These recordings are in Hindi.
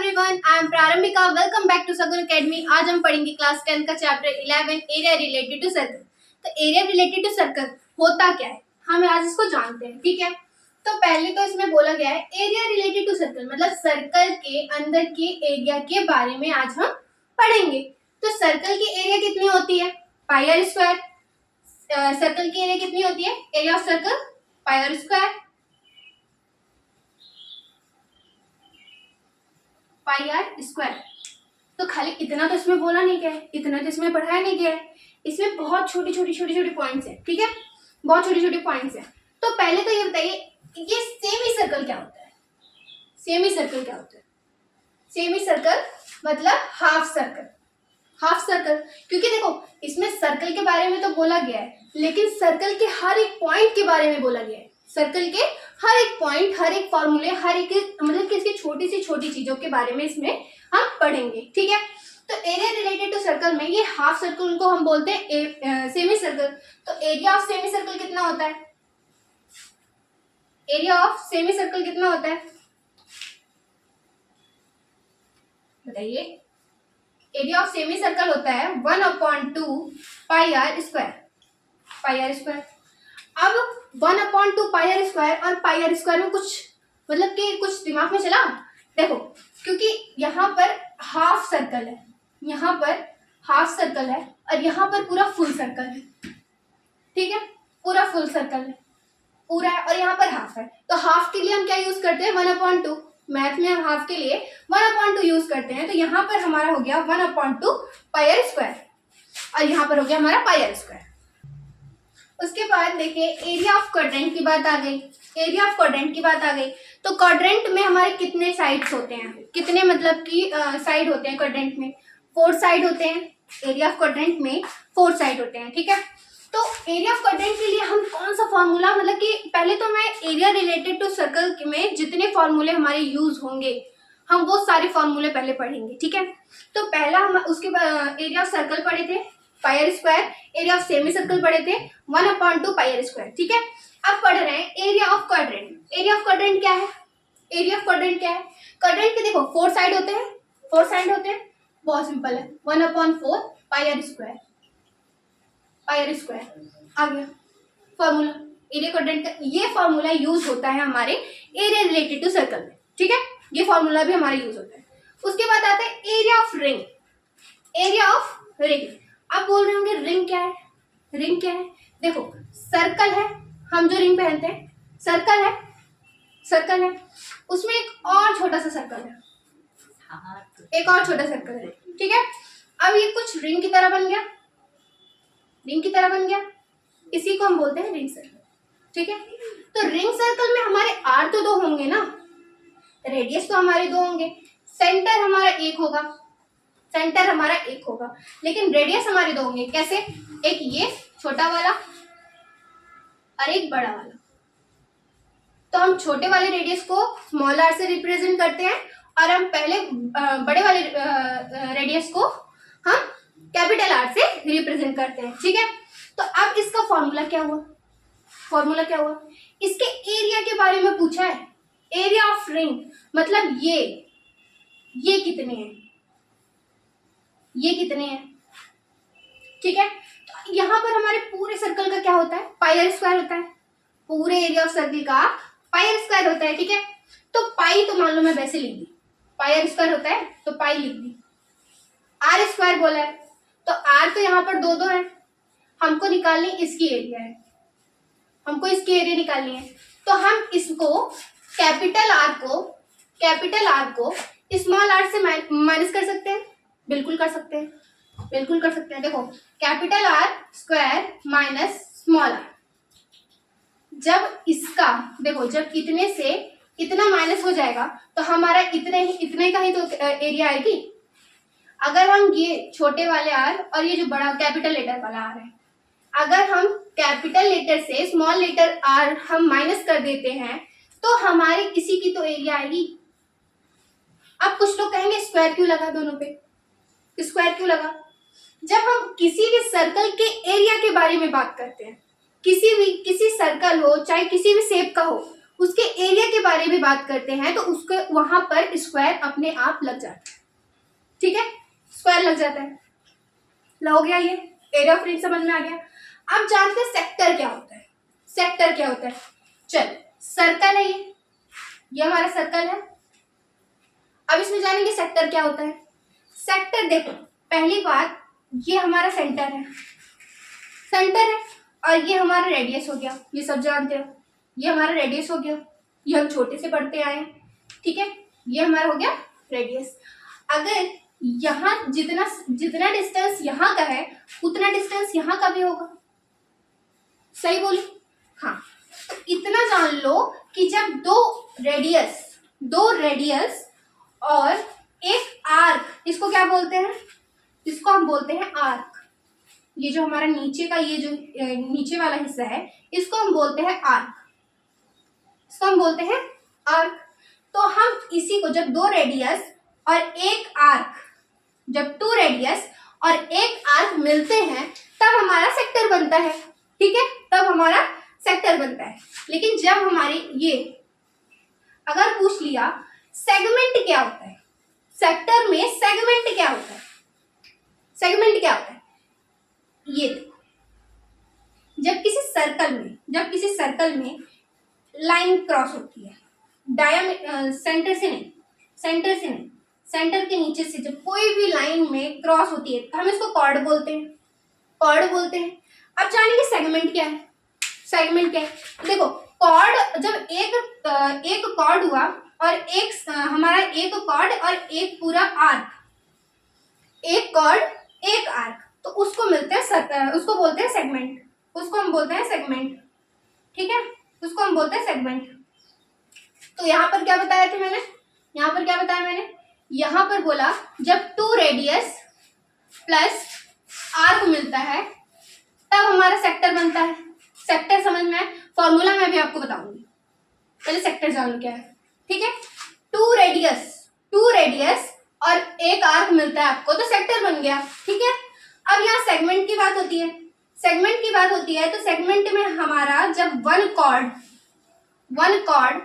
Everyone, I am Prarambhika. Welcome back to Sagun academy. आज हम पढ़ेंगे क्लास 10 का chapter 11 area related to circle. तो एरिया रिलेटेड टू सर्कल होता क्या है, हम आज इसको जानते हैं। ठीक है, तो पहले तो इसमें बोला गया है एरिया रिलेटेड टू सर्कल, मतलब सर्कल के अंदर के एरिया के बारे में आज हम पढ़ेंगे। तो सर्कल की एरिया कितनी होती है? Pi are square. सर्कल की एरिया कितनी होती है? Area of circle pi are square, pi are square. तो खाली इतना तो इसमें बोला नहीं गया है, इतना तो इसमें पढ़ाया नहीं गया है। इसमें बहुत छोटी छोटी पॉइंट्स है। ठीक है, बहुत छोटी छोटी पॉइंट्स है। तो पहले तो ये बताइए, ये सेमी सर्कल क्या होता है? सेमी सर्कल क्या होता है? सेमी सर्कल मतलब हाफ सर्कल। हाफ सर्कल, क्योंकि देखो इसमें सर्कल के बारे में तो बोला गया है, लेकिन सर्कल के हर एक पॉइंट के बारे में बोला गया है। सर्कल के हर एक पॉइंट, हर एक फॉर्मूले, हर एक मतलब कि इसकी छोटी से छोटी चीजों के बारे में इसमें हम पढ़ेंगे। ठीक है, तो एरिया रिलेटेड टू सर्कल में ये हाफ सर्कल को हम बोलते हैं सेमी सर्कल। तो एरिया ऑफ सेमी सर्कल कितना होता है? एरिया ऑफ सेमी सर्कल कितना होता है बताइए? एरिया ऑफ सेमी सर्कल होता है 1/2 pi are square. Pi are square. अब 1/2 पाई आर स्क्वायर और पाई आर स्क्वायर में कुछ मतलब कि कुछ दिमाग में चला? देखो, क्योंकि यहाँ पर हाफ सर्कल है, यहाँ पर हाफ सर्कल है और यहाँ पर पूरा फुल सर्कल है। ठीक है, पूरा फुल सर्कल है, पूरा है, और यहाँ पर हाफ है। तो हाफ के लिए हम क्या यूज करते हैं? 1/2। मैथ में हम हाफ के लिए 1/2 यूज करते हैं। तो यहाँ पर हमारा हो गया 1/2 पाई आर स्क्वायर और यहाँ पर हो गया हमारा पाई आर स्क्वायर। उसके बाद देखिए एरिया ऑफ क्वाड्रेंट की बात आ गई। एरिया ऑफ क्वाड्रेंट की बात आ गई, तो क्वाड्रेंट में हमारे कितने साइड्स होते हैं? कितने मतलब कि साइड होते हैं क्वाड्रेंट में? 4 साइड होते हैं। एरिया ऑफ क्वाड्रेंट में 4 साइड होते हैं। ठीक है, तो एरिया ऑफ क्वाड्रेंट के लिए हम कौन सा फॉर्मूला, मतलब कि पहले तो मैं एरिया रिलेटेड टू सर्कल में जितने फॉर्मूले हमारे यूज होंगे हम वो सारे फॉर्मूले पहले पढ़ेंगे। ठीक है, तो पहला हम उसके बाद एरिया ऑफ सर्कल पढ़े थे pi are square, area of semi circle पढ़े थे 1/2 पाई आर स्क्वायर। ठीक है, अब पढ़ रहे हैं area of quadrant. Area of quadrant क्या है? एरिया ऑफ क्वाड्रेंट क्या है? क्वाड्रेंट के देखो 4 साइड होते हैं। 4 साइड होते हैं, बहुत सिंपल है, 1/4 pi are square. Pi are square आ गया फॉर्मूला एरिया क्वाड्रेंट का। ये फॉर्मूला यूज होता है हमारे एरिया रिलेटेड टू सर्कल में। ठीक है, ये फॉर्मूला भी हमारा यूज होता है। उसके बाद आता है area of ring. Area of ring, अब बोल रहे होंगे रिंग क्या है? रिंग क्या है? देखो सर्कल है, हम जो रिंग पहनते हैं सर्कल है, सर्कल है, उसमें एक और छोटा सा सर्कल है, एक और छोटा सर्कल है। ठीक है, अब ये कुछ रिंग की तरह बन गया, रिंग की तरह बन गया, इसी को हम बोलते हैं रिंग सर्कल। ठीक है, तो रिंग सर्कल में हमारे आर तो 2 होंगे ना, रेडियस तो हमारे 2 होंगे, सेंटर हमारा 1 होगा, सेंटर हमारा 1 होगा, लेकिन रेडियस हमारे 2 होंगे। कैसे? एक ये छोटा वाला और एक बड़ा वाला। तो हम छोटे वाले रेडियस को स्मॉल आर से रिप्रेजेंट करते हैं और हम पहले बड़े वाले रेडियस को हम कैपिटल आर से रिप्रेजेंट करते हैं। ठीक है, तो अब इसका फॉर्मूला क्या हुआ? फॉर्मूला क्या हुआ? इसके एरिया के बारे में पूछा है। एरिया ऑफ रिंग मतलब ये कितने हैं, ये कितने हैं? ठीक है, तो यहाँ पर हमारे पूरे सर्कल का क्या होता है? पाई आर स्क्वायर होता है। पूरे एरिया ऑफ सर्कल का पाई आर स्क्वायर होता है। ठीक है, तो पाई तो मान लो मैं वैसे लिख दी, पाई आर स्क्वायर होता है तो पाई लिख दी। आर स्क्वायर बोला है तो आर तो यहाँ पर 2 है, हमको निकालनी इसकी एरिया है, हमको इसकी एरिया निकालनी है। तो हम इसको कैपिटल आर को स्मॉल आर से माइनस कर सकते हैं। बिल्कुल कर सकते हैं, बिल्कुल कर सकते हैं। देखो capital R square minus small R, जब इसका देखो जब इतने से इतना माइनस हो जाएगा तो हमारा इतने का ही तो एरिया आएगी। अगर हम ये छोटे वाले आर और ये जो बड़ा कैपिटल लेटर वाला आर है, अगर हम कैपिटल लेटर से स्मॉल लेटर आर हम माइनस कर देते हैं तो हमारे इसी की तो एरिया आएगी। अब कुछ लोग कहेंगे स्क्वायर क्यों लगा दोनों पे? स्क्वायर क्यों लगा? जब हम किसी भी सर्कल के एरिया के बारे में बात करते हैं, किसी सर्कल हो चाहे किसी भी शेप का हो, उसके एरिया के बारे में बात करते हैं तो उसके वहां पर स्क्वायर अपने आप लग जाता है, ठीक है, स्क्वायर लग जाता है। हो गया, ये एरिया ऑफ रिंग समझ में आ गया। अब जानते हैं सेक्टर क्या होता है। सेक्टर क्या होता है, चल सर्कल है ये हमारा सर्कल है। अब इसमें जानेंगे सेक्टर क्या होता है। सेक्टर देखो, पहली बात ये हमारा सेंटर है, सेंटर है, और ये हमारा रेडियस हो गया, ये सब जानते हो, ये हमारा रेडियस हो गया, ये हम छोटे से पढ़ते आए हैं, ठीक है, ये हमारा हो गया रेडियस। अगर यहाँ जितना जितना डिस्टेंस यहाँ का है उतना डिस्टेंस यहाँ का भी होगा, सही बोली, हाँ। तो इतना जान लो कि जब दो रेडियस और एक आर्क, इसको क्या बोलते हैं, इसको हम बोलते हैं आर्क। ये जो हमारा नीचे का ये जो नीचे वाला हिस्सा है इसको हम बोलते हैं आर्क, इसको हम बोलते हैं आर्क। तो हम इसी को जब दो रेडियस और एक आर्क, जब टू रेडियस और एक आर्क मिलते हैं तब हमारा सेक्टर बनता है, ठीक है, तब हमारा सेक्टर बनता है। लेकिन जब हमारे ये अगर पूछ लिया सेगमेंट क्या होता है, सेक्टर में सेगमेंट क्या होता है, सेगमेंट क्या होता है, ये देखो, जब किसी सर्कल में लाइन क्रॉस होती है, सेंटर के नीचे से जब कोई भी लाइन में क्रॉस होती है तो हम इसको कॉर्ड बोलते हैं, कॉर्ड बोलते हैं। अब जानेंगे सेगमेंट क्या है, सेगमेंट क्या है। देखो कॉर्ड, जब एक कॉर्ड हुआ और एक हमारा एक कॉर्ड और एक पूरा आर्क, एक कॉर्ड एक आर्क, तो उसको मिलते हैं, उसको बोलते हैं सेगमेंट, उसको हम बोलते हैं सेगमेंट, ठीक है, उसको हम बोलते हैं सेगमेंट। तो यहाँ पर क्या बताया था मैंने, यहाँ पर क्या बताया मैंने, यहाँ पर बोला जब टू रेडियस प्लस आर्क मिलता है तब हमारा सेक्टर बनता है। सेक्टर समझ में आए, फॉर्मूला मैं भी आपको बताऊंगी, पहले सेक्टर जान लो क्या है, ठीक है। टू रेडियस और एक आर्क मिलता है आपको तो सेक्टर बन गया, ठीक है। अब यहाँ सेगमेंट की बात होती है, सेगमेंट की बात होती है तो सेगमेंट में हमारा जब one chord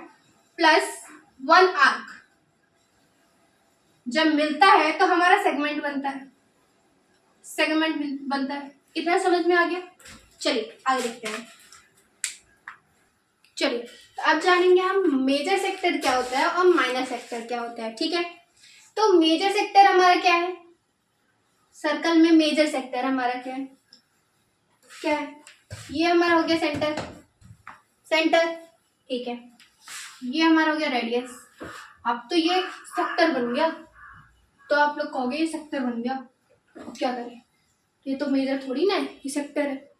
plus one arc जब मिलता है तो हमारा सेगमेंट बनता है, सेगमेंट बनता है। इतना समझ में आ गया, चलिए आगे देखते हैं। चलिए तो अब जानेंगे हम मेजर सेक्टर क्या होता है और माइनर सेक्टर क्या होता है, ठीक है। तो मेजर सेक्टर हमारा क्या है, सर्कल में मेजर सेक्टर हमारा क्या है, क्या है, ये हमारा हो गया सेंटर, ठीक है, ये हमारा हो गया रेडियस। अब तो ये सेक्टर बन गया, तो आप लोग कहोगे ये सेक्टर बन गया, अब क्या करें, ये तो मेजर थोड़ी ना है, ये सेक्टर है,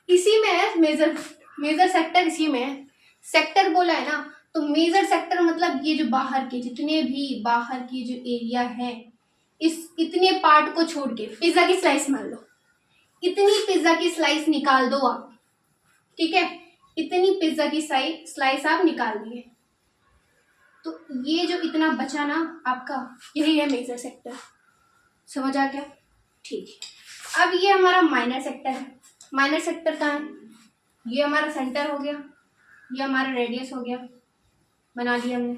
इसी में है मेजर सेक्टर इसी में है। सेक्टर बोला है ना, तो मेजर सेक्टर मतलब ये जो बाहर के जितने भी बाहर की जो एरिया है, इस इतने पार्ट को छोड़ के, पिज्जा की स्लाइस मान लो, इतनी पिज्जा की स्लाइस निकाल दो आप, ठीक है, इतनी पिज्जा की स्लाइस आप निकाल दिए, तो ये जो इतना बचा ना आपका, यही है मेजर सेक्टर, समझ आ गया, ठीक है। अब ये हमारा माइनर सेक्टर है, माइनर सेक्टर कहाँ है, ये हमारा सेंटर हो गया, ये हमारा रेडियस हो गया, बना दिया हमने,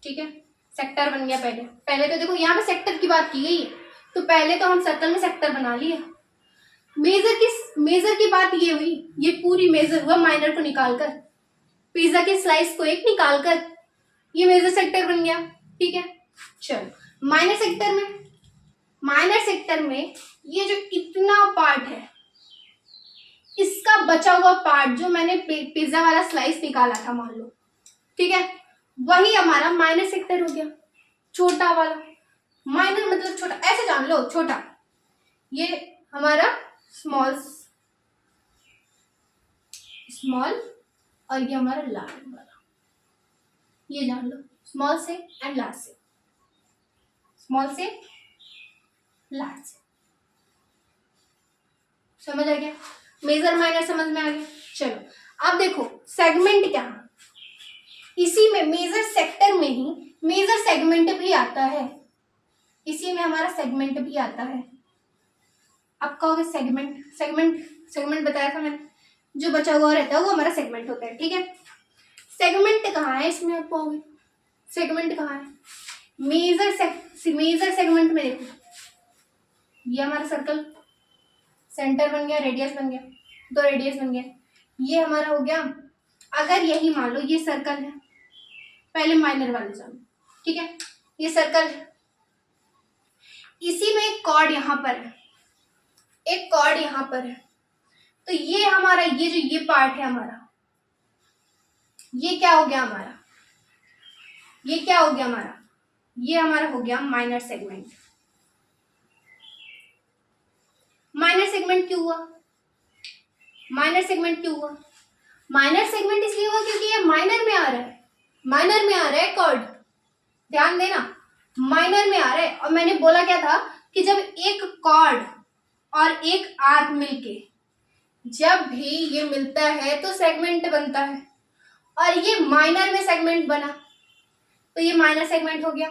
ठीक है, सेक्टर बन गया। पहले तो देखो यहाँ पे सेक्टर की बात की गई है, तो पहले तो हम सर्कल में सेक्टर बना लिए। मेजर की बात ये हुई, ये पूरी मेजर हुआ माइनर को निकालकर, पिज्जा की स्लाइस को एक निकालकर, ये मेजर सेक्टर बन गया, ठीक है। चलो माइनर सेक्टर में ये जो इतना पार्ट है, इसका बचा हुआ पार्ट जो मैंने पिज्जा वाला स्लाइस निकाला था मान लो, ठीक है, वही हमारा माइनर सेक्टर हो गया, छोटा वाला। माइनर मतलब छोटा, ऐसे जान लो, छोटा, ये हमारा स्मॉल और ये हमारा लार्ज वाला, ये जान लो, स्मॉल से एंड लार्ज से, स्मॉल से लार्ज से, समझ आ गया, मेजर माइनर समझ में आ गया। चलो अब देखो सेगमेंट क्या है, इसी में मेजर सेक्टर में ही मेजर सेगमेंट भी आता है, इसी में हमारा सेगमेंट भी आता है। अब कहोगे सेगमेंट बताया था मैंने, जो बचा हुआ रहता है वो हमारा सेगमेंट होता है, ठीक है। सेगमेंट कहाँ है इसमें, आप पाओगे सेगमेंट कहाँ है? मेजर सेगमेंट में देखो, ये हमारा सर्कल सेंटर बन गया, रेडियस बन गया, दो रेडियस बन गया, ये हमारा हो गया। अगर यही मान लो ये सर्कल है, पहले माइनर वाले जानो, ठीक है, ये सर्कल है, इसी में एक कॉर्ड यहाँ पर है, एक कॉर्ड यहाँ पर है, तो ये हमारा ये जो ये पार्ट है हमारा, ये क्या हो गया हमारा, ये क्या हो गया हमारा, ये हमारा हो गया माइनर सेगमेंट। माइनर सेगमेंट क्यों हुआ? माइनर सेगमेंट क्यों हुआ? माइनर सेगमेंट इसलिए हुआ क्योंकि ये माइनर में आ रहा है, माइनर में आ रहा है कॉर्ड, ध्यान देना, माइनर में आ रहा है। और मैंने बोला क्या था कि जब एक कॉर्ड और एक आर्क मिलके जब भी ये मिलता है तो सेगमेंट बनता है, और ये माइनर में सेगमेंट बना तो ये माइनर सेगमेंट हो गया,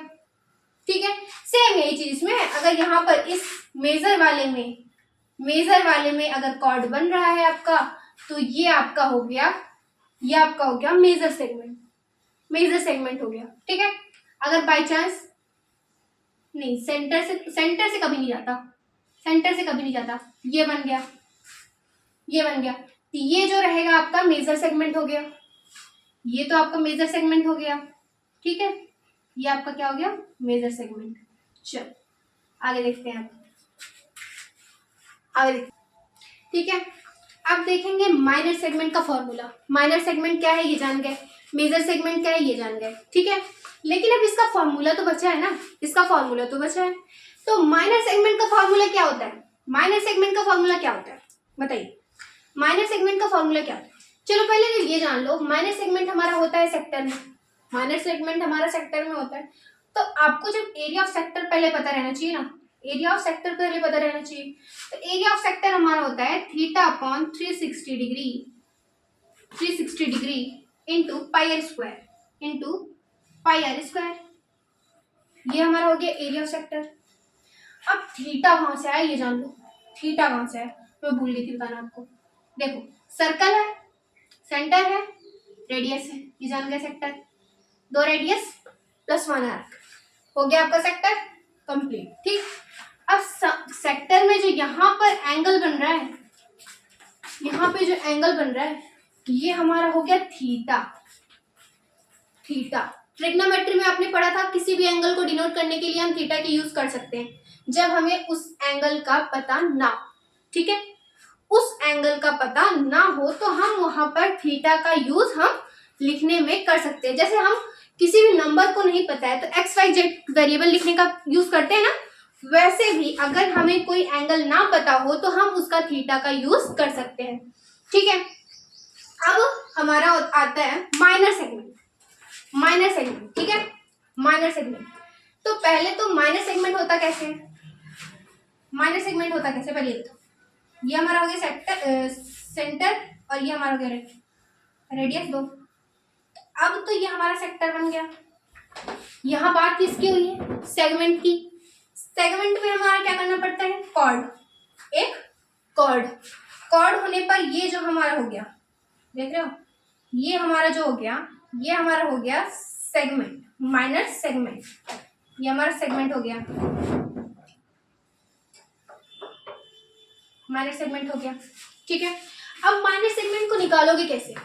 ठीक है। सेम यही चीज इसमें है, अगर यहाँ पर इस मेजर वाले में अगर कॉर्ड बन रहा है आपका, तो ये आपका हो गया, ये आपका हो गया मेजर सेगमेंट हो गया, ठीक है। अगर बाय चांस नहीं, सेंटर से कभी नहीं जाता, सेंटर से कभी नहीं जाता, ये बन गया, ये बन गया, तो ये जो रहेगा आपका मेजर सेगमेंट हो गया, ये तो आपका मेजर सेगमेंट हो गया, ठीक है, ये आपका क्या हो गया, मेजर सेगमेंट। चलो आगे देखते हैं, आगे देखते, ठीक है। अब देखेंगे माइनर सेगमेंट का फॉर्मूला। माइनर सेगमेंट क्या है ये जान गए, मेजर सेगमेंट क्या है ये जान गए, ठीक है। लेकिन अब इसका फॉर्मूला तो बचा है ना, इसका फॉर्मूला तो बचा है, तो माइनर सेगमेंट का फॉर्मूला क्या होता है? माइनर सेगमेंट का फॉर्मूला क्या होता है बताइए, माइनर सेगमेंट का फॉर्मूला क्या होता है? चलो पहले तो ये जान लो, माइनर सेगमेंट हमारा होता है सेक्टर में, माइनर सेगमेंट हमारा सेक्टर में होता है। तो आपको जब एरिया ऑफ सेक्टर पहले पता रहना चाहिए ना, एरिया ऑफ सेक्टर पहले पता रहना चाहिए। तो एरिया ऑफ सेक्टर हमारा होता है theta upon 360 degree into pi are square, ये हमारा हो गया एरिया ऑफ सेक्टर। अब थीटा कहाँ से आया ये जान लो, थीटा कहाँ से आया मैं भूल गई थी बताना आपको। देखो सर्कल है, सेंटर है, रेडियस है, ये जान गया सेक्टर, दो रेडियस प्लस 1 आर्क, हो गया आपका सेक्टर कंप्लीट, ठीक। अब सेक्टर में जो यहाँ पर एंगल बन रहा है, यहाँ पे जो एंगल बन रहा है, ये हमारा हो गया थीटा। ट्रिग्नोमेट्री में आपने पढ़ा था, किसी भी एंगल को डिनोट करने के लिए हम थीटा की यूज कर सकते हैं जब हमें उस एंगल का पता ना, ठीक है, उस एंगल का पता ना हो तो हम वहां पर थीटा का यूज हम लिखने में कर सकते हैं। जैसे हम किसी भी नंबर को नहीं पता है तो एक्स वाई जेड वेरिएबल लिखने का यूज करते हैं ना, वैसे भी अगर हमें कोई एंगल ना पता हो तो हम उसका थीटा का यूज कर सकते हैं, ठीक है। अब हमारा आता है माइनर सेगमेंट, ठीक है, माइनर सेगमेंट। तो पहले तो माइनर सेगमेंट होता कैसे है, पहले ये हमारा हो गया सेंटर और ये हमारा हो गया रेडियस 2। अब तो ये हमारा सेक्टर बन गया। यहाँ बात किसकी हुई है, सेगमेंट की। सेगमेंट में हमारा क्या करना पड़ता है, एक कॉर्ड होने पर ये जो हमारा हो गया, देख रहे हो, ये हमारा जो हो गया, ये हमारा हो गया सेगमेंट, माइनर सेगमेंट, ये हमारा सेगमेंट हो गया, माइनर सेगमेंट हो गया, ठीक है। अब माइनर सेगमेंट को निकालोगे कैसे,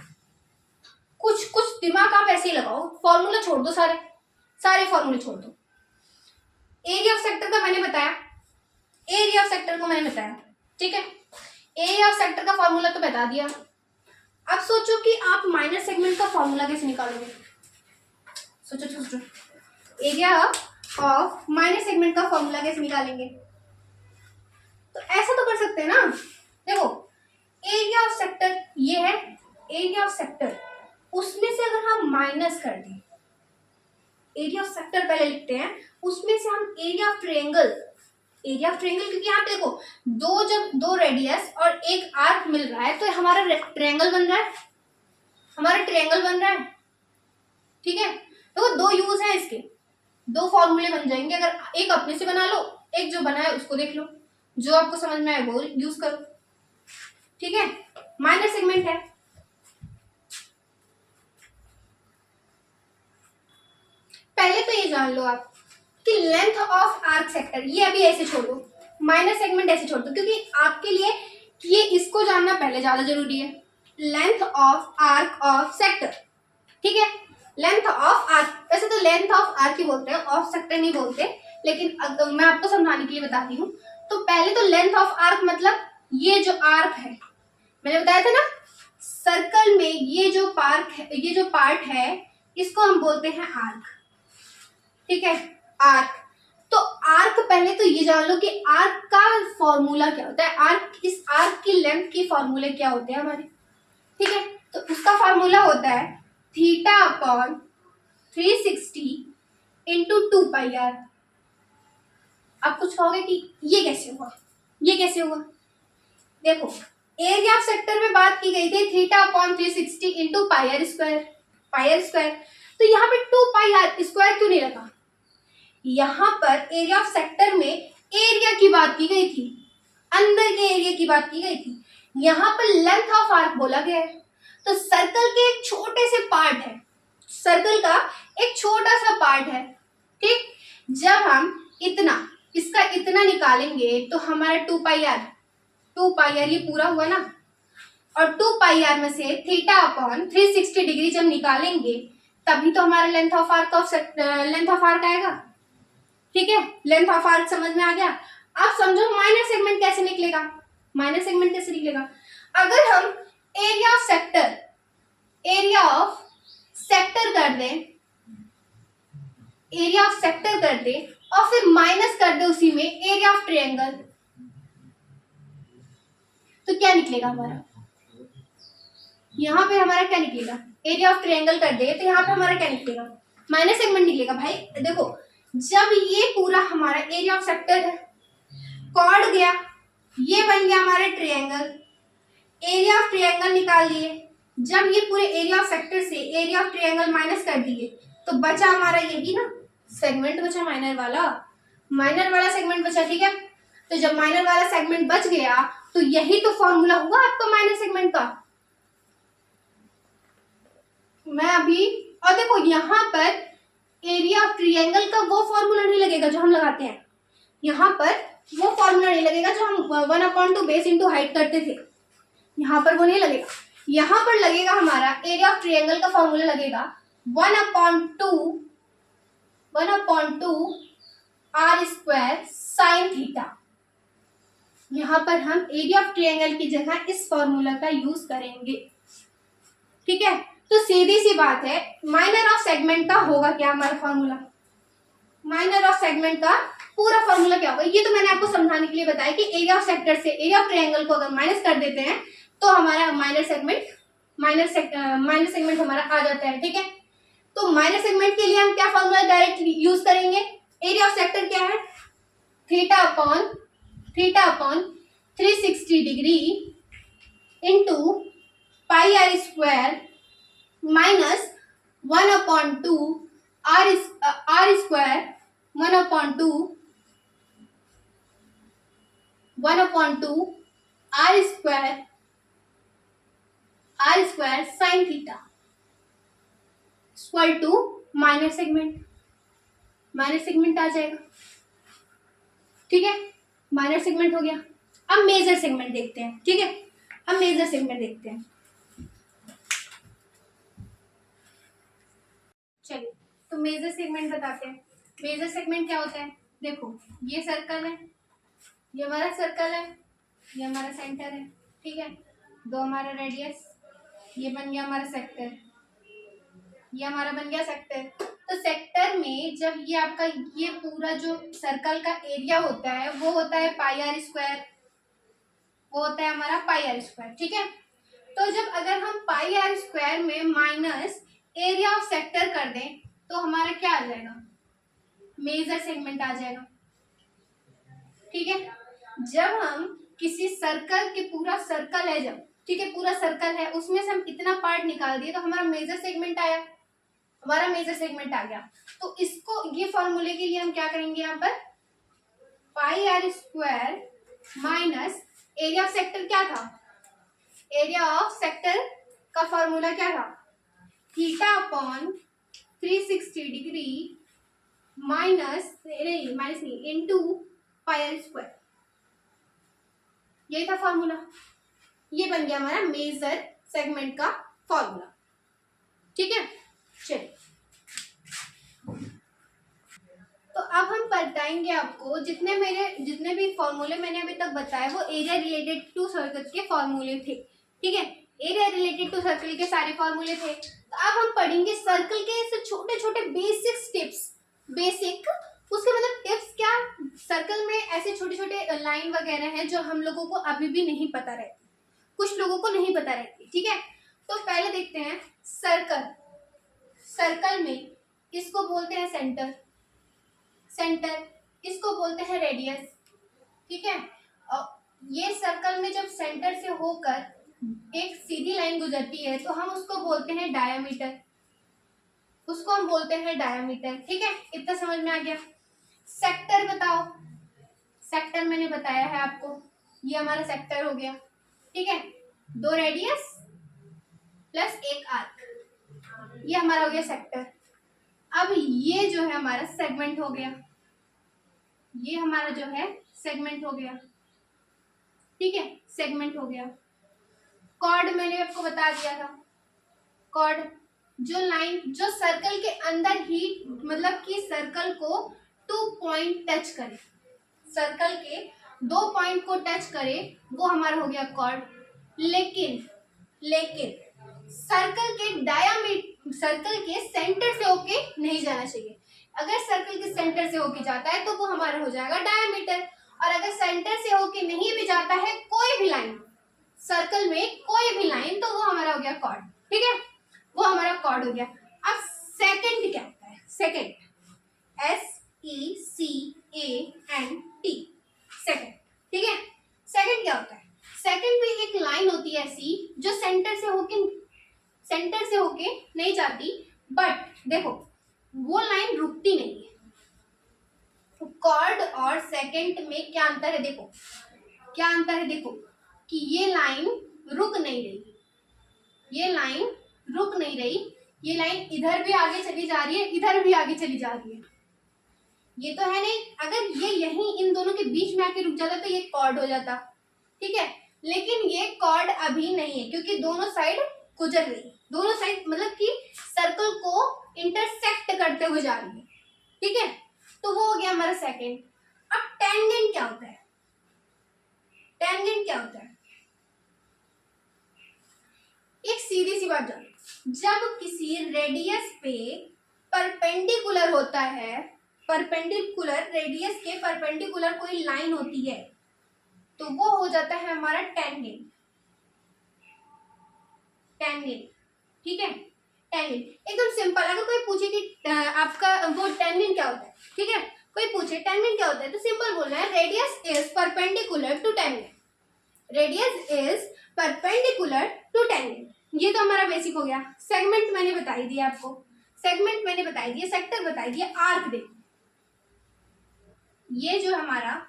कुछ दिमाग आप ऐसे ही लगाओ, फॉर्मूला छोड़ दो, सारे फॉर्मूले छोड़ दो। एरिया ऑफ सेक्टर का मैंने बताया, एरिया ऑफ सेक्टर को मैंने बताया, ठीक है, एरिया ऑफ सेक्टर का फॉर्मूला तो बता दिया। अब सोचो कि आप माइनर सेगमेंट का फॉर्मूला कैसे निकालोगे, सोचो एरिया ऑफ माइनर सेगमेंट का फॉर्मूला कैसे निकालेंगे। तो ऐसा तो कर सकते हैं ना, देखो एरिया ऑफ सेक्टर ये है, एरिया ऑफ सेक्टर, उसमें से अगर हम माइनस कर दें, एरिया ऑफ सेक्टर पहले लिखते हैं, उसमें से हम एरिया ऑफ ट्रायंगल, क्योंकि यहाँ देखो जब दो रेडियस और एक आर्क मिल रहा है तो हमारा ट्रायंगल बन रहा है, ठीक है। तो दो यूज है इसके, दो फॉर्मूले बन जाएंगे, अगर एक अपने से बना लो, एक जो बना है उसको देख लो, जो आपको समझ में आए वो यूज करो, ठीक है। माइनर सेगमेंट है, पहले तो ये जान लो आप कि लेंथ ऑफ आर्क सेक्टर, ये अभी ऐसे छोड़ दो, माइनर सेगमेंट ऐसे छोड़ दो, क्योंकि आपके लिए ये इसको जानना पहले ज्यादा जरूरी है। Length of arc of sector, ठीक है, लेंथ ऑफ आर्क, वैसे तो लेंथ ऑफ आर्क ही बोलते हैं, ऑफ सेक्टर नहीं बोलते, लेकिन मैं आपको समझाने के लिए बताती हूँ। तो पहले तो लेंथ ऑफ आर्क मतलब ये जो आर्क है, मैंने बताया था ना सर्कल में ये जो पार्ट है इसको हम बोलते हैं आर्क, ठीक है, आर्क। तो आर्क, पहले तो ये जान लो कि आर्क का फॉर्मूला क्या होता है, आर्क, इस आर्क की लेंथ की फॉर्मूले क्या होते हैं हमारे, ठीक है। तो उसका फॉर्मूला होता है theta upon 360 into 2 pi R. आप कुछ कहोगे कि ये कैसे हुआ, ये कैसे हुआ? देखो एरिया ऑफ सेक्टर में बात की गई थी theta upon 360 into pi are square, तो यहाँ पे 2 पाई आर स्क्वायर क्यों नहीं लगा? यहाँ पर एरिया ऑफ सेक्टर में एरिया की बात की गई थी, अंदर के एरिया की बात की गई थी, यहाँ पर लेंथ ऑफ आर्क बोला गया है। तो सर्कल के एक छोटे से पार्ट है, सर्कल का एक छोटा सा पार्ट है, ठीक। जब हम इसका इतना निकालेंगे तो हमारा 2 पाई आर ये पूरा हुआ ना, और 2 पाई आर में से थीटा अपॉन 360 डिग्री जब निकालेंगे तभी तो हमारा लेंथ ऑफ आर्क आएगा, ठीक है। लेंथ ऑफ आर्क समझ में आ गया। आप समझो माइनर सेगमेंट कैसे निकलेगा, माइनर सेगमेंट कैसे निकलेगा? अगर हम एरिया ऑफ सेक्टर कर दें, एरिया ऑफ सेक्टर कर दे और फिर माइनस कर दे उसी में एरिया ऑफ ट्रायंगल, तो क्या निकलेगा हमारा? यहाँ पे हमारा क्या निकलेगा? एरिया ऑफ ट्रायंगल कर दे तो यहाँ पे हमारा क्या निकलेगा? माइनस सेगमेंट निकलेगा। भाई देखो जब ये पूरा हमारा एरिया ऑफ सेक्टर है, कॉर्ड गया, ये बन गया हमारा ट्रायंगल, एरिया ऑफ ट्रायंगल निकाल लिए, जब ये पूरे एरिया ऑफ सेक्टर से एरिया ऑफ ट्रायंगल माइनस कर दिए तो बचा हमारा यही ना सेगमेंट बचा, माइनर वाला सेगमेंट बचा, ठीक है। तो जब माइनर वाला सेगमेंट बच गया तो यही तो फॉर्मूला हुआ आपका माइनर सेगमेंट का। मैं अभी, और देखो यहाँ पर एरिया ऑफ ट्रायंगल का वो फॉर्मूला नहीं लगेगा जो हम लगाते हैं, यहाँ पर वो फॉर्मूला नहीं लगेगा जो हम 1/2 बेस इंटू हाइट करते थे, यहाँ पर वो नहीं लगेगा। यहाँ पर लगेगा हमारा एरिया ऑफ ट्रायंगल का फॉर्मूला लगेगा 1/2 आर स्क्वायर साइन थीटा। यहाँ पर हम एरिया ऑफ ट्रायंगल की जगह इस फॉर्मूला का यूज करेंगे, ठीक है। तो सीधी सी बात है, माइनर ऑफ सेगमेंट का होगा क्या हमारा फॉर्मूला, माइनर ऑफ सेगमेंट का पूरा फॉर्मूला क्या होगा? ये तो मैंने आपको समझाने के लिए बताया कि एरिया ऑफ सेक्टर से एरिया ऑफ ट्रायंगल को अगर माइनस कर देते हैं तो हमारा माइनर सेगमेंट हमारा आ जाता है, ठीक है। तो माइनर सेगमेंट के लिए हम क्या फॉर्मूला डायरेक्ट यूज करेंगे? एरिया ऑफ सेक्टर क्या है? Theta upon 360 degree into pi are square minus 1/2 r square 1/2 r square sine theta equal to minor segment आ जाएगा, ठीक है। माइनर सेगमेंट हो गया। अब मेजर सेगमेंट देखते हैं, ठीक है। अब मेजर सेगमेंट देखते हैं, चलिए। तो मेजर सेगमेंट बताते हैं। मेजर सेगमेंट क्या होता है? देखो ये सर्कल है, ये हमारा सर्कल है, ये हमारा सेंटर है, ठीक है। दो हमारा रेडियस, ये बन गया हमारा सेक्टर, ये हमारा बन गया सेक्टर। तो सेक्टर में जब ये आपका ये पूरा जो सर्कल का एरिया होता है वो होता है पाई आर स्क्वायर, वो होता है हमारा पाई आर स्क्वायर, ठीक है। तो जब अगर हम पाई आर स्क्वायर में माइनस एरिया ऑफ सेक्टर कर दें तो हमारा क्या आ जाएगा? मेजर सेगमेंट आ जाएगा, ठीक है। जब हम किसी सर्कल के, पूरा सर्कल है जब, ठीक है, पूरा सर्कल है उसमें से हम इतना पार्ट निकाल दिए तो हमारा मेजर सेगमेंट आया, हमारा मेजर सेगमेंट आ गया। तो इसको, ये फॉर्मूले के लिए हम क्या करेंगे? यहाँ पर pi are square minus area of sector क्या था? एरिया ऑफ सेक्टर का फॉर्मूला क्या था? थीटा अपॉन 360 डिग्री माइनस नहीं इनटू पाई आर स्क्वायर। यही था फॉर्मूला। ये बन गया हमारा मेजर सेगमेंट का फॉर्मूला। ठीक है, चलिए तो अब हम बताएंगे आपको जितने भी फॉर्मूले मैंने अभी तक बताए वो एरिया रिलेटेड टू सर्कल के फॉर्मूले थे। ठीक है, एरिया रिलेटेड टू सर्कल के सारे फॉर्मूले थे। तो अब हम पढ़ेंगे सर्कल के ऐसे छोटे छोटे बेसिक टिप्स। बेसिक उसके मतलब टिप्स क्या, सर्कल में ऐसे छोटे छोटे लाइन वगैरह हैं जो हम लोगों को अभी भी नहीं पता रहती, कुछ लोगों को नहीं पता रहती। ठीक है, तो पहले देखते हैं सर्कल। सर्कल में इसको बोलते हैं सेंटर, सेंटर इसको बोलते हैं रेडियस। ठीक है, और ये सर्कल में जब सेंटर से होकर एक सीधी लाइन गुजरती है तो हम उसको बोलते हैं डायामीटर, उसको हम बोलते हैं डायामीटर। ठीक है, इतना समझ में आ गया। सेक्टर बताओ, सेक्टर मैंने बताया है आपको, ये हमारा सेक्टर हो गया। ठीक है, 2 रेडियस प्लस 1 आर्क, ये हमारा हो गया सेक्टर। अब ये जो है हमारा सेगमेंट हो गया, ये हमारा जो है सेगमेंट हो गया। ठीक है, सेगमेंट हो गया। कॉर्ड मैंने आपको बता दिया था, कॉर्ड जो लाइन जो सर्कल के अंदर ही मतलब कि सर्कल को 2 पॉइंट टच करे, सर्कल के 2 पॉइंट को टच करे, वो हमारा हो गया कॉर्ड। लेकिन लेकिन सर्कल के डायामीटर, सर्कल के सेंटर से होके नहीं जाना चाहिए। अगर सर्कल के सेंटर से होके जाता है तो वो हमारा हो जाएगा डायामीटर, और अगर सेंटर से होके नहीं भी जाता है कोई भी लाइन, सर्कल में कोई भी लाइन, तो वो हमारा हो गया कॉर्ड। ठीक है, वो हमारा कॉर्ड हो गया। अब सेकंड क्या होता है, सेकंड SECANT, सेकंड। ठीक है, सेकंड क्या होता है, सेकंड भी एक लाइन होती है ऐसी जो सेंटर से होके नहीं जाती, बट देखो वो लाइन रुकती नहीं है। कॉर्ड और सेकंड में क्या अंतर है, देखो क्या अंतर है, देखो कि ये लाइन रुक नहीं रही, ये लाइन रुक नहीं रही, ये लाइन इधर भी आगे चली जा रही है, इधर भी आगे चली जा रही है। ये तो है नहीं, अगर ये यहीं इन दोनों के बीच में आके रुक जाता तो ये कॉर्ड हो जाता। ठीक है, लेकिन ये कॉर्ड अभी नहीं है क्योंकि दोनों साइड गुजर रही है, दोनों साइड मतलब कि सर्कल को इंटरसेक्ट करते हुए जा रही है। ठीक है, तो वो हो गया हमारा सेकंड। अब टेंजेंट क्या होता है, टेंजेंट क्या होता है, एक सीधी सी बात जानो, जब किसी रेडियस पे परपेंडिकुलर होता है, परपेंडिकुलर रेडियस के परपेंडिकुलर कोई लाइन होती है तो वो हो जाता है हमारा टेंजेंट। टेंजेंट, ठीक है, टेंजेंट एकदम सिंपल। अगर कोई पूछे कि आपका वो टेंजेंट क्या होता है, ठीक है, कोई पूछे टेंजेंट क्या होता है तो सिंपल बोलना है radius is perpendicular to tangent, radius is perpendicular to tangent. ये तो हमारा बेसिक हो गया। सेगमेंट मैंने बताई दिया आपको, सेगमेंट मैंने बताई दिया, सेक्टर बताई दिया, आर्क देखो ये जो हमारा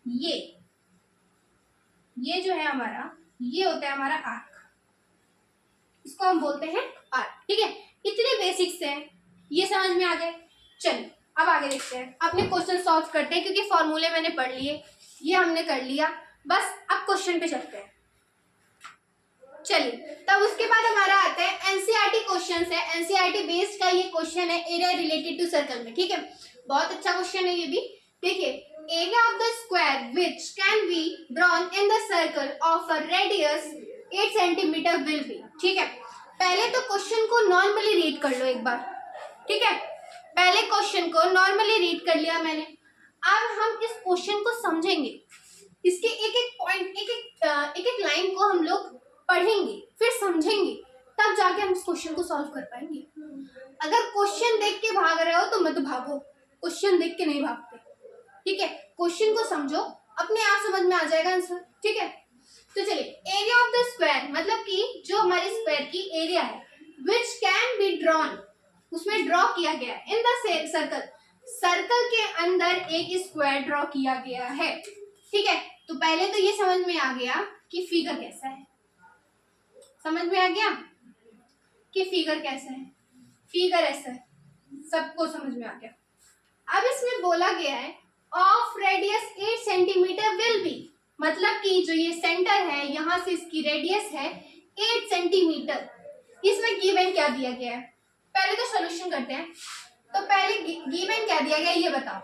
ये जो है हमारा, ये होता है हमारा आर्क, इसको हम बोलते हैं आर्क। ठीक है, इतने बेसिक्स हैं, ये समझ में आ गए। चलिए अब आगे देखते हैं, अपने क्वेश्चन सॉल्व करते हैं क्योंकि फॉर्मूले मैंने पढ़ लिए, ये हमने कर लिया, बस अब क्वेश्चन पे चलते हैं। चलिए तब उसके बाद हमारा आता है एनसीईआरटी क्वेश्चन है, एनसीईआरटी बेस्ड का ये क्वेश्चन है एरिया रिलेटेड टू सर्कल में। ठीक है, बहुत अच्छा क्वेश्चन है ये भी। देखिए, area of the square which can be drawn in the circle of a radius 8 centimetre will be. ठीक है, पहले तो क्वेश्चन को नॉर्मली रीड कर लो एक बार। ठीक है, पहले क्वेश्चन को नॉर्मली रीड कर लिया मैंने, अब हम इस क्वेश्चन को समझेंगे, इसके एक एक पॉइंट, एक एक लाइन को हम लोग पढ़ेंगे, फिर समझेंगे, तब जाके हम इस क्वेश्चन को सॉल्व कर पाएंगे। अगर क्वेश्चन देख के भाग रहे हो तो मत भागो, क्वेश्चन देख के नहीं भागते। ठीक है, क्वेश्चन को समझो, अपने आप समझ में आ जाएगा आंसर। ठीक है, तो चलिए, एरिया ऑफ द स्क्वायर मतलब कि जो हमारे स्क्वायर की एरिया है, विच कैन बी ड्रॉन, उसमें ड्रॉ किया गया इन द सर्कल, सर्कल के अंदर एक स्क्वायर ड्रॉ किया गया है। ठीक है, तो पहले तो ये समझ में आ गया कि फिगर कैसा है, समझ में आ गया कि फिगर कैसा है, फिगर ऐसा है। सबको समझ में आ गया। अब इसमें बोला गया है of radius 8 centimetre will be, मतलब कि जो ये सेंटर है यहाँ से इसकी रेडियस है 8 सेंटीमीटर। इसमें गिवन क्या दिया गया है, पहले तो सोल्यूशन करते हैं। तो पहले गिवन क्या दिया गया ये बताओ,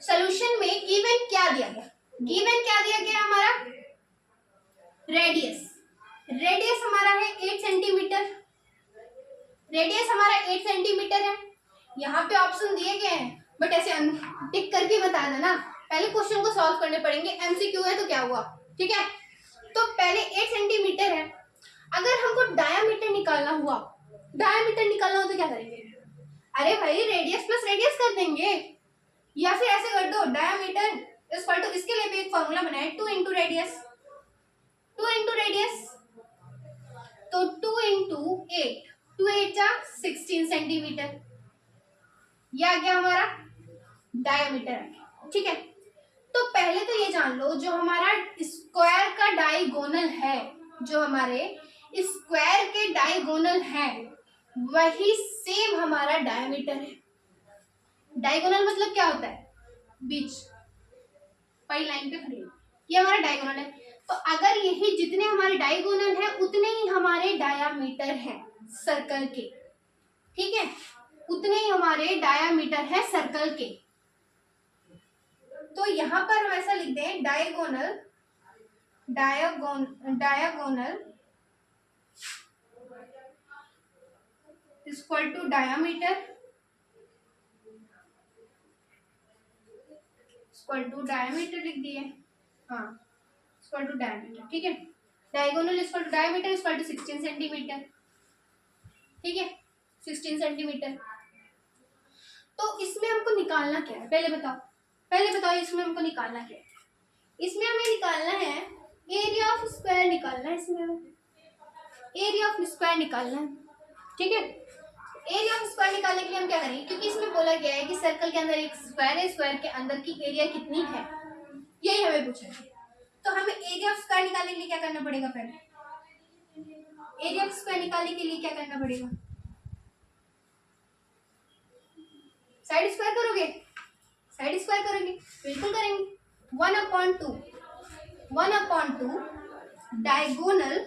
सोल्यूशन में गिवन क्या दिया गया, गिवन क्या दिया गया हमारा रेडियस, रेडियस हमारा है 8 सेंटीमीटर, रेडियस हमारा 8 सेंटीमीटर है। यहाँ पे ऑप्शन दिए गए हैं बट ऐसे टिक करके बता देना, पहले क्वेश्चन को सॉल्व करने पड़ेंगे, एमसीक्यू है तो क्या हुआ, ठीक है। तो पहले 8 सेंटीमीटर है, अगर हमको डायामीटर निकालना हुआ, डायामीटर निकालना हो तो क्या करेंगे, अरे भाई रेडियस प्लस रेडियस कर देंगे, या फिर ऐसे कर दो डायामीटर इक्वल टू, इसके लिए भी एक फॉर्मूला बनाए 2 इंटू रेडियस, 2 इंटू रेडियस, तो 2 इंटू 8, 2 8 जा 16 सेंटीमीटर, यह आ गया हमारा डायामीटर, ठीक है। तो पहले तो ये जान लो जो हमारा स्क्वायर का डायगोनल है, जो हमारे स्क्वायर के डायगोनल है वही सेम हमारा डायमीटर है। डायगोनल मतलब क्या होता है, बीच पहली लाइन पे खड़ी, ये हमारा डायगोनल है। तो अगर यही जितने हमारे डायगोनल है उतने ही हमारे डायामीटर है सर्कल के, ठीक है, उतने ही हमारे डायामीटर है सर्कल के। तो यहाँ पर हम ऐसा लिख दें diagonal, diagonal equal to diameter, equal to diameter लिख दिए, हाँ इक्वल टू डायामीटर, ठीक है। Diagonal equal to diameter equal to 16 centimetre, ठीक है 16 सेंटीमीटर। तो इसमें हमको निकालना क्या है, पहले बताओ, पहले बताओ इसमें हमको निकालना क्या है, इसमें हमें निकालना है एरिया ऑफ स्क्वायर निकालना है, इसमें एरिया ऑफ स्क्वायर निकालना है, ठीक है। एरिया ऑफ स्क्वायर निकालने के लिए हम क्या करेंगे, क्योंकि इसमें बोला गया है कि सर्कल के अंदर एक स्क्वायर है, स्क्वायर के अंदर की एरिया कितनी है यही हमें पूछना है। तो हमें एरिया ऑफ स्क्वायर निकालने के लिए क्या करना पड़ेगा, पहले एरिया ऑफ स्क्वायर निकालने के लिए क्या करना पड़ेगा, साइड स्क्वायर करोगे, साइड स्क्वायर करोगे, बिल्कुल करेंगे। 1/2 डायगोनल,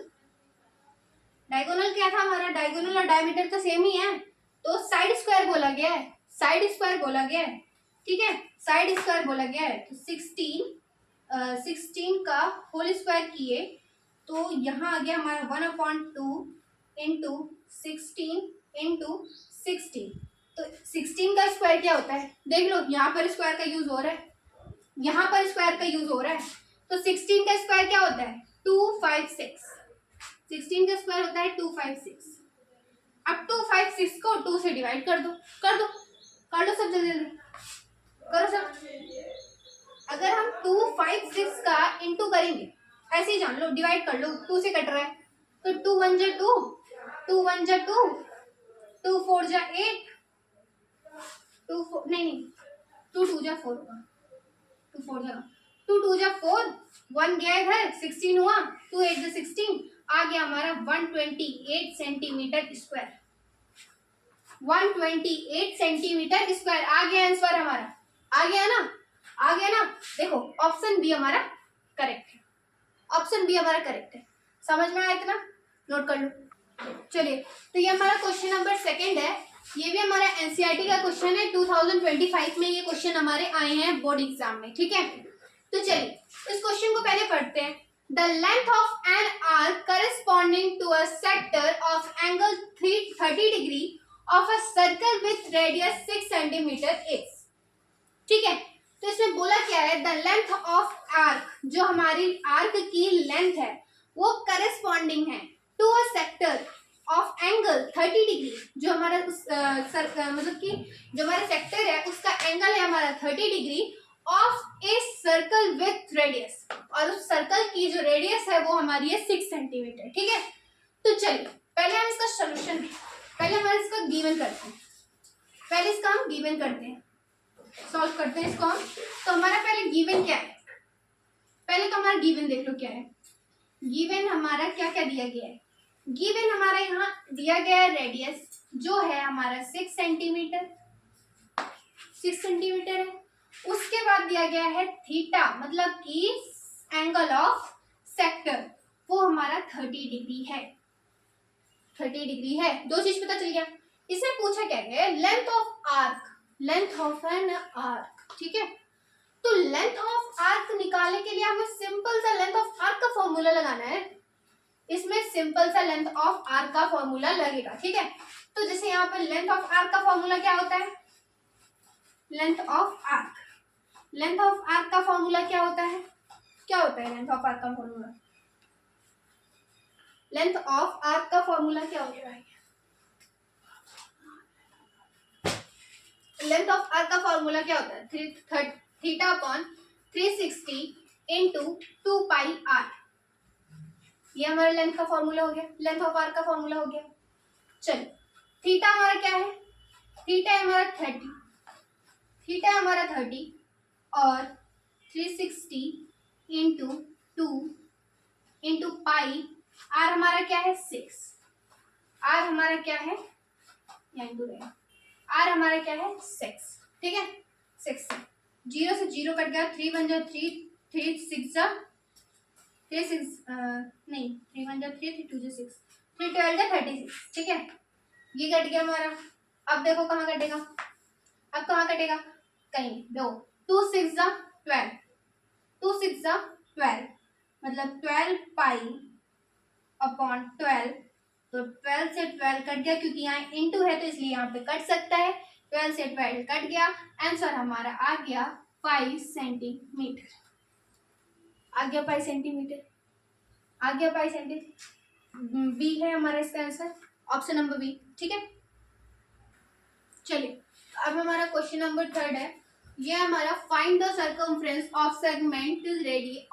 डायगोनल क्या था हमारा, डायगोनल और डायमीटर तो सेम ही है, तो साइड स्क्वायर बोला गया है, साइड स्क्वायर बोला गया है, ठीक है, साइड स्क्वायर बोला गया है। तो 16 का होल स्क्वायर किए तो यहाँ आ गया हमारा 1/2 इंटू 16 इंटू 16। तो 16 का स्क्वायर क्या होता है, देख लो यहाँ पर स्क्वायर का यूज हो रहा है, यहाँ पर स्क्वायर का यूज हो रहा है, तो 16 का स्क्वायर क्या होता है 256, 16 का स्क्वायर होता है 256। अब 256 को 2 से डिवाइड कर दो, कर दो, कर लो सब जल्दी जल्दी करो सब। अगर हम 256 का इंटू करेंगे, ऐसे ही जान लो, डिवाइड कर लो, 2 से कट रहा है, तो 2 1 जा 2, 2 1 जा 2, 2 4 जा 8, 2 4 नहीं 2 2 जा 4 होगा, 2 4 जा 2 2 जा 4, 1 गया इधर 16 हुआ, 2 8 जा 16, आ गया हमारा 128 सेंटीमीटर स्क्वायर, 128 सेंटीमीटर स्क्वायर आ गया आंसर हमारा, आ गया ना, आ गया ना। देखो ऑप्शन बी हमारा करेक्ट है, ऑप्शन बी हमारा करेक्ट है, समझ में आया इतना, नोट कर लो। चलिए तो ये हमारा क्वेश्चन नंबर 2 है, ये भी हमारा एनसीईआरटी का क्वेश्चन है, 2025 में ये क्वेश्चन हमारे आए हैं बोर्ड एग्जाम में, ठीक है। तो चलिए इस क्वेश्चन को पहले पढ़ते हैं। The length of an arc corresponding to a sector of angle 30 degree of a circle with radius 6 centimetre is, ठीक है। तो इसमें बोला क्या है, द लेंथ ऑफ आर्क, जो हमारी आर्क की लेंथ है वो करस्पॉन्डिंग है to a sector of angle 30 degree, जो हमारा मतलब कि जो हमारा सेक्टर है उसका एंगल है हमारा 30 degree of a circle with radius, और उस सर्कल की जो रेडियस है वो हमारी है 6 सेंटीमीटर, ठीक है। तो चलिए पहले हम इसका सोल्यूशन, पहले हम इसका गिवन करते हैं, पहले इसका हम गिवन करते हैं, सॉल्व करते हैं इसको हम। तो हमारा पहले गिवन क्या है, पहले तो हमारा गिवन देख लो क्या है, गिवन हमारा क्या क्या दिया गया है, गिवन हमारा यहाँ दिया गया है रेडियस, जो है हमारा 6 सेंटीमीटर, 6 सेंटीमीटर है। उसके बाद दिया गया है थीटा, मतलब कि एंगल ऑफ सेक्टर, वो हमारा 30 डिग्री है, 30 डिग्री है। दो चीज पता चल गया। इसे पूछा क्या है, length of arc, length of an arc, ठीक है। तो लेंथ ऑफ आर्क निकालने के लिए हमें सिंपल सा लेंथ ऑफ आर्क का फॉर्मूला लगाना है। इसमें सिंपल सा लेंथ ऑफ आर्क का फॉर्मूला लगेगा, ठीक है। तो जैसे यहाँ पर लेंथ ऑफ आर्क का फॉर्मूला क्या होता है, length of arc, length of arc का फॉर्मूला क्या होता है, क्या होता है लेंथ ऑफ आर्क का फॉर्मूला, लेंथ ऑफ आर्क का फॉर्मूला क्या होता है, लेंथ ऑफ आर्क का फॉर्मूला क्या होता है, theta upon 360 into 2 pi R. ये हमारा लेंथ का फॉर्मूला हो गया, लेंथ ऑफ आर्क का फॉर्मूला हो गया। चलिए थीटा हमारा क्या है, थीटा है हमारा 30, थीटा है हमारा 30 और 360 इंटू 2 इंटू पाई, आर हमारा क्या है 6, आर हमारा क्या है, आर हमारा क्या है 6, ठीक है। 6 से 0 से 0 कट गया, 3 1 जा 3, 3 6 जा 3 6 नहीं 3 1 जा 3, 3 2 जा 6, 3 12 जा 36, ठीक है। ये कट गया हमारा। अब देखो कहाँ कटेगा, अब कहाँ कटेगा, कहीं दो, 2 6 जा 12, 2 6 जा 12, मतलब 12 पाई अपॉन 12। तो 12 से 12 कट गया, क्योंकि यहाँ इनटू है तो इसलिए यहाँ पे कट सकता है। 12 से 12 कट गया, आंसर हमारा आ गया 5 सेंटीमीटर, आ गया 5 सेंटीमीटर, आ गया 5 सेंटीमीटर। बी है हमारा इसका आंसर, ऑप्शन नंबर बी, ठीक है। चलिए अब हमारा क्वेश्चन नंबर 3 है। ये हमारा find the circumference of segment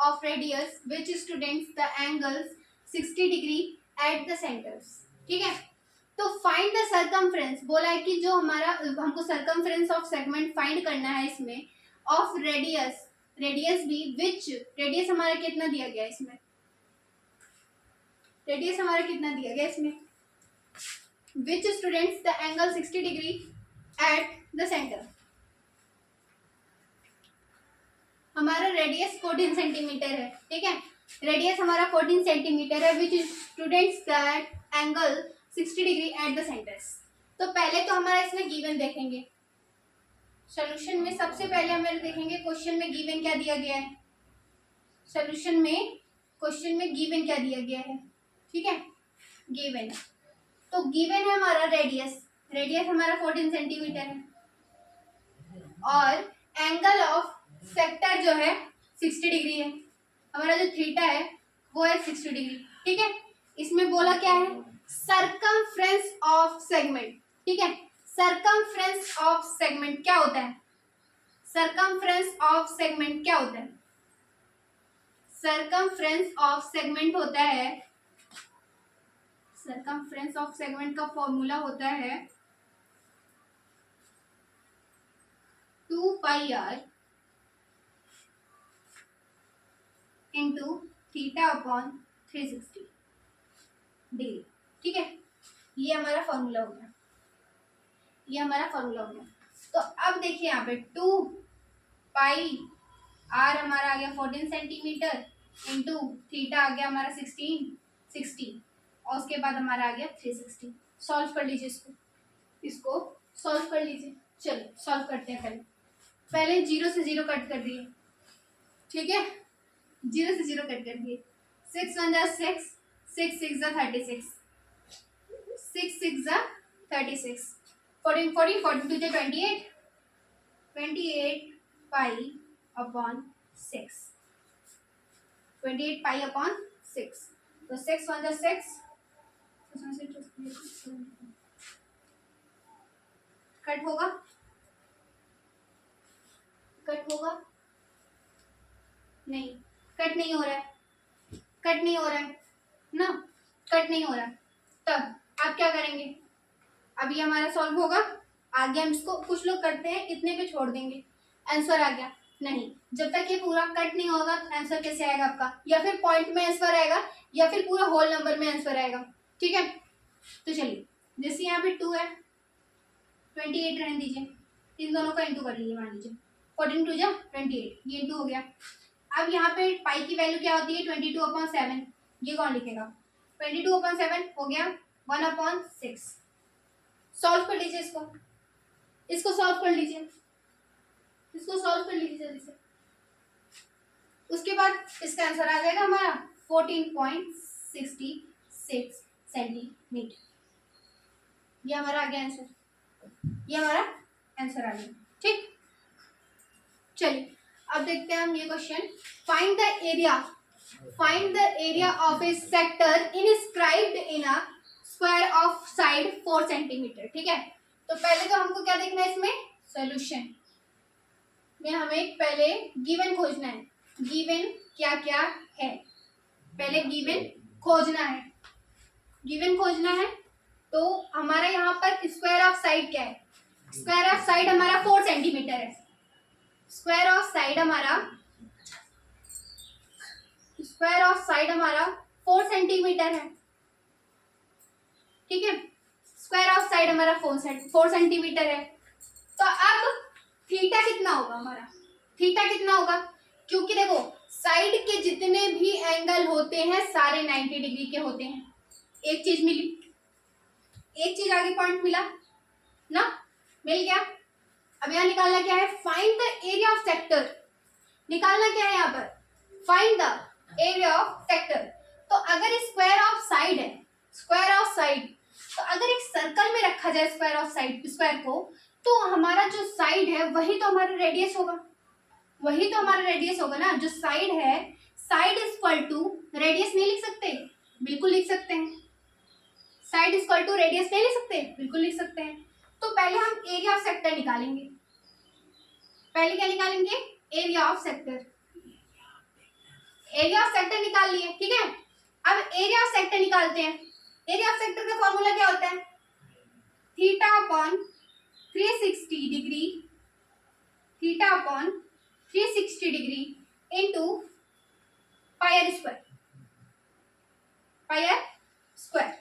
of radius which students the angles 60 degree at the centres, ठीक है। तो फाइंड द सर्कमफ्रेंस बोला है कि जो हमारा हमको सर्कमफ्रेंस ऑफ सेगमेंट फाइंड करना है इसमें, ऑफ रेडियस, रेडियस भी, विच रेडियस हमारा कितना दिया गया इसमें, रेडियस हमारा कितना दिया गया इसमें, which students the angle 60 degree at the centre. हमारा रेडियस 14 सेंटीमीटर है, ठीक है। रेडियस हमारा 14 सेंटीमीटर है, which students that angle 60 degree at the centres. तो पहले तो हमारा इसमें गिवन देखेंगे, सॉल्यूशन में सबसे पहले हमें देखेंगे क्वेश्चन में गिवन क्या दिया गया है, सॉल्यूशन में क्वेश्चन में गिवन क्या दिया गया है, ठीक है। गिवन, तो गिवन है हमारा रेडियस, रेडियस हमारा 14 सेंटीमीटर है और एंगल ऑफ सेक्टर जो है 60 डिग्री है, हमारा जो थीटा है वो है 60 डिग्री, ठीक है। इसमें बोला क्या है, सर्कमफ्रेंस ऑफ सेगमेंट, ठीक है। सर्कमफ्रेंस ऑफ सेगमेंट क्या होता है, सर्कमफ्रेंस ऑफ सेगमेंट क्या होता है, सर्कमफ्रेंस ऑफ सेगमेंट होता है, सर्कमफ्रेंस ऑफ सेगमेंट का फॉर्मूला होता है 2 pi r into theta upon 360 degree, ठीक है। ये हमारा फॉर्मूला हो गया, ये हमारा फॉर्मूला हो गया। तो अब देखिए यहाँ पे 2 पाई आर हमारा आ गया 14 सेंटीमीटर इंटू थीटा आ गया हमारा 60 और उसके बाद हमारा आ गया 360। सॉल्व कर लीजिए इसको, इसको सॉल्व कर लीजिए। चलो सॉल्व करते हैं। पहले 0 से 0 कट कर दिए, ठीक है, 0 से 0 कट कर दिए। 6 1 जा 6, 6 6 जा 36, 6 6 जा 36, 14 14 42 जा 28, 28 पाई अपॉन 6, 28 पाई अपॉन 6। तो 6 1 जा 6, कट होगा, कट होगा नहीं, कट नहीं हो रहा है, कट नहीं हो रहा है ना, कट नहीं हो रहा है। तब आप क्या करेंगे, अब ये हमारा सॉल्व होगा, आगे हम इसको कुछ लोग करते हैं इतने पे छोड़ देंगे, आंसर आ गया। नहीं, जब तक ये पूरा कट नहीं होगा तो आंसर कैसे आएगा आपका, या फिर पॉइंट में आंसर आएगा या फिर पूरा होल नंबर में आंसर आएगा, ठीक है। तो चलिए जैसे यहाँ पे 2 है 28 रहने दीजिए, इन दोनों का इंटू कर लीजिए, मान लीजिए 14 टू जा 28, ये इंटू हो गया। अब यहाँ पे पाई की वैल्यू क्या होती है 22/7, ये कौन लिखेगा 22/7 हो गया 1/6। सॉल्व कर लीजिए इसको सॉल्व कर लीजिए, इसको सॉल्व कर लीजिए जल्दी से। उसके बाद इसका आंसर आ जाएगा हमारा 14.66 सेंटीमीटर। ये हमारा आ गया आंसर, ये हमारा आंसर आ गया। ठीक, चलिए अब देखते हैं हम ये question. Find the area of A sector inscribed in a square of side 4 centimetre. ठीक है, तो पहले तो हमको क्या देखना है, इसमें सॉल्यूशन में हमें पहले गिवन खोजना है। गिवन क्या क्या है, पहले गिवन खोजना है। गिवन खोजना है तो हमारा यहाँ पर स्क्वायर ऑफ साइड क्या है, स्क्वायर ऑफ साइड हमारा 4 सेंटीमीटर है। स्क्वायर ऑफ साइड हमारा 4 सेंटीमीटर है। ठीक है, स्क्वायर ऑफ साइड हमारा 4 सेंटीमीटर है। तो अब थीटा कितना होगा हमारा, थीटा कितना होगा, क्योंकि देखो साइड के जितने भी एंगल होते हैं सारे 90 डिग्री के होते हैं। एक चीज मिली, एक चीज आगे पॉइंट मिला ना, मिल गया। अब यहाँ निकालना क्या है, find the area of sector. निकालना क्या है यहाँ पर, find the area of sector. तो अगर स्क्वायर ऑफ साइड है, स्क्वायर ऑफ साइड, तो अगर एक सर्कल में रखा जाए स्क्वायर ऑफ साइड, स्क्वायर को, तो हमारा जो साइड है वही तो हमारा रेडियस होगा, वही तो हमारा रेडियस होगा ना। जो साइड है, साइड इक्वल टू रेडियस नहीं लिख सकते, बिल्कुल लिख सकते हैं। साइड इक्वल टू रेडियस नहीं लिख सकते, बिल्कुल लिख सकते हैं। तो पहले हम एरिया ऑफ सेक्टर निकालेंगे। पहले क्या निकालेंगे, area of sector. Area of sector निकाल लिए, ठीक है। अब एरिया ऑफ सेक्टर निकालते हैं। एरिया ऑफ सेक्टर का फॉर्मूला क्या होता है, theta upon 360 degree, theta upon 360 degree into pi are square, pi are square.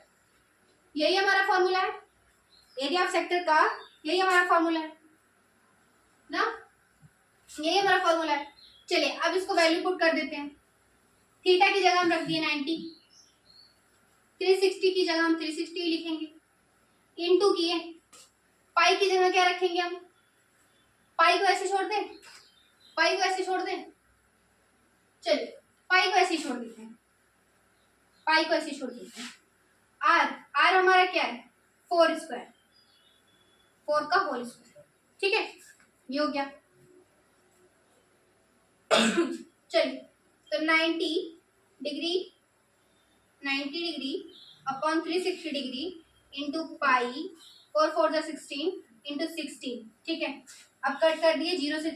यही हमारा फॉर्मूला है एरिया ऑफ सेक्टर का, यही हमारा फॉर्मूला है ना, यही हमारा फॉर्मूला है। चलिए अब इसको वैल्यू पुट कर देते हैं। थीटा की जगह हम रख दिए 90, 360 की जगह हम 360 लिखेंगे, इनटू किए। पाई की जगह क्या रखेंगे हम, पाई को ऐसे छोड़ दें, पाई को ऐसे छोड़ दें। चलिए पाई को ऐसे छोड़ देते हैं, पाई को ऐसे छोड़ देते हैं। आर, आर हमारा क्या है 4 स्क्वायर, 4 का होल स्क्वायर। ठीक है, ये हो गया। चलिए तो 90 डिग्री अपॉन 360 डिग्री इंटू पाई 4 4 जा 16 इंटू 16। ठीक है, अब कट कर दिए, जीरो से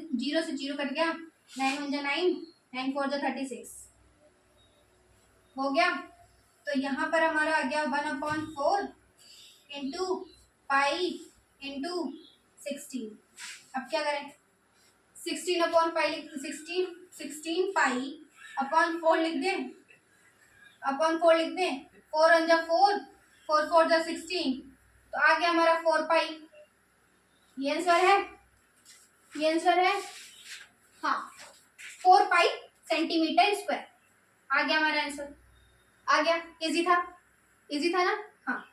जीरो कट गया, 9 1 जा 9, 9 4 जा 36 हो गया। तो यहाँ पर हमारा आ गया 1/4 इंटू पाई इंटू 16। अब क्या करें, 16 अपॉन पाई, 16 पाई अपॉन 4 लिख दें, अपॉन 4 लिख दें। 4 1 जा 4, 4 4 जा 16, तो आ गया हमारा 4 पाई। ये आंसर है, ये आंसर है, हाँ 4 पाई सेंटीमीटर स्क्वायर आ गया हमारा आंसर। आ गया, इजी था, इजी था ना। हाँ,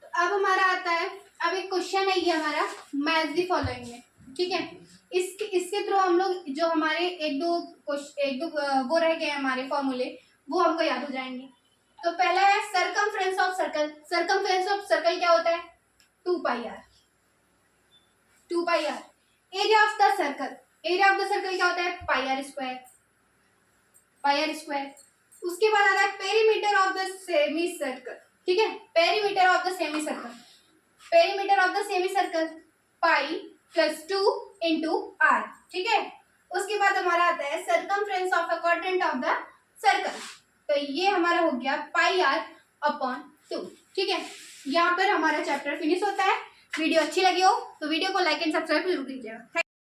तो अब हमारा आता है, अब एक क्वेश्चन है ये हमारा मैच द फॉलोइंग में। ठीक है, इसके थ्रू हम लोग जो हमारे एक दो वो रह गए हमारे फॉर्मूले, वो हमको याद हो जाएंगे। तो पहला है circumference of circle. Circumference of circle क्या होता है, 2 pi r, 2 pi r. Area of the circle, area of the circle क्या होता है, pi are square, pi are square. उसके बाद आता है perimeter of the semi circle. ठीक है, perimeter of the semi circle, perimeter of the semi circle pi plus 2 into r. ठीक है, उसके बाद हमारा आता है circumference of a quadrant of the circle. तो ये हमारा हो गया पाई आर अपॉन 2। ठीक है, यहाँ पर हमारा चैप्टर फिनिश होता है। वीडियो अच्छी लगी हो तो वीडियो को लाइक एंड सब्सक्राइब जरूर कीजिएगा।